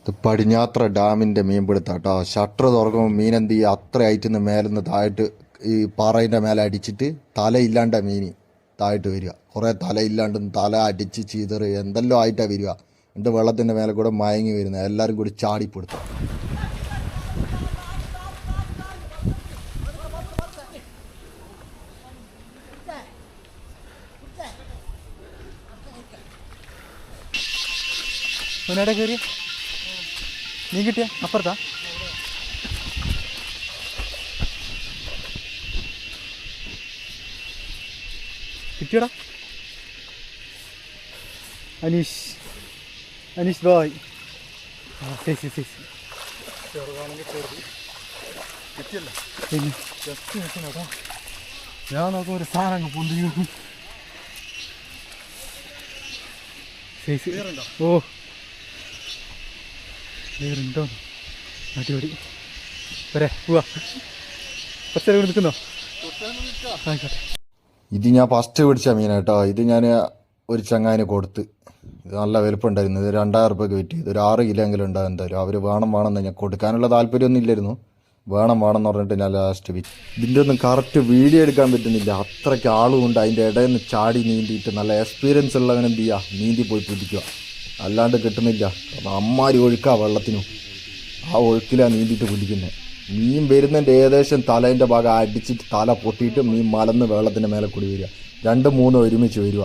ഇത് പടിഞ്ഞാത്ര ഡാമിൻ്റെ മീൻപിടുത്തം കേട്ടോ. ഷട്ടർ തുറക്കുമ്പോൾ മീൻ എന്ത് ചെയ്യുക, അത്ര ആയിട്ട് മേലെന്ന് താഴോട്ട് ഈ പാറേൻ്റെ മേലെ അടിച്ചിട്ട് തലയില്ലാണ്ട മീൻ താഴോട്ട് വരിക. കുറേ തലയില്ലാണ്ട് തല അടിച്ച് ചീതറ് എന്തെല്ലാം ആയിട്ടാണ് വരിക. എന്നിട്ട് വെള്ളത്തിൻ്റെ മേലെ കൂടെ മയങ്ങി വരുന്നത്, എല്ലാവരും കൂടി ചാടിപ്പെടുത്തും. മുന്നേടെ കയറി നീ കിട്ടിയ അപ്പുറത്താ കിട്ടിയടാ. അനീഷ് അനീഷ് ബായ് ഞാൻ നോക്കുമ്പോൾ ഒരു സാധനം പൊന്തിരിക്കുന്നു. ഓ വേറുണ്ടോ? അടിപൊളി. വരെ പോവാ. കുറച്ച് നേരം നിൽക്കുന്നോ? ആയിക്കോട്ടെ. ഇത് ഞാൻ ഫസ്റ്റ് പിടിച്ച മീൻ കേട്ടോ. ഇത് ഞാൻ ഒരു ചങ്ങായിന് കൊടുത്ത്. ഇത് നല്ല വലുപ്പമുണ്ടായിരുന്നു. ഇത് 2000 രൂപയ്ക്ക് വിറ്റ്. ഇതൊരു 6 കിലോ എങ്കിലും ഉണ്ടാകും എന്തായാലും. അവർ വേണമെന്ന് ഞാൻ കൊടുക്കാനുള്ള താല്പര്യമൊന്നും ഇല്ലായിരുന്നു. വേണമെന്ന് പറഞ്ഞിട്ട് ഞാൻ ലാസ്റ്റ് വിറ്റ്. ഇതിൻ്റെ ഒന്നും കറക്റ്റ് വീഡിയോ എടുക്കാൻ പറ്റുന്നില്ല, അത്രയ്ക്ക് ആളുമുണ്ട്. അതിൻ്റെ ഇടയിൽ നിന്ന് ചാടി നീന്തിയിട്ട് നല്ല എക്സ്പീരിയൻസ് ഉള്ളവൻ എന്ത് ചെയ്യുക, നീന്തി പോയി പിടിക്കുക. അല്ലാണ്ട് കിട്ടുന്നില്ല. കാരണം അമ്മാരി ഒഴുക്കാ വെള്ളത്തിനും. ആ ഒഴുക്കിലാണ് നീന്തിയിട്ട് പിടിക്കുന്നത്. മീൻ വരുന്നതിൻ്റെ ഏകദേശം തലേൻ്റെ ഭാഗം അടിച്ചിട്ട് തല പൊട്ടിയിട്ട് മീൻ മലന്ന് വെള്ളത്തിൻ്റെ മേലെ കൂടി വരിക. 2-3 ഒരുമിച്ച് വരിക.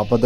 അപ്പോൾ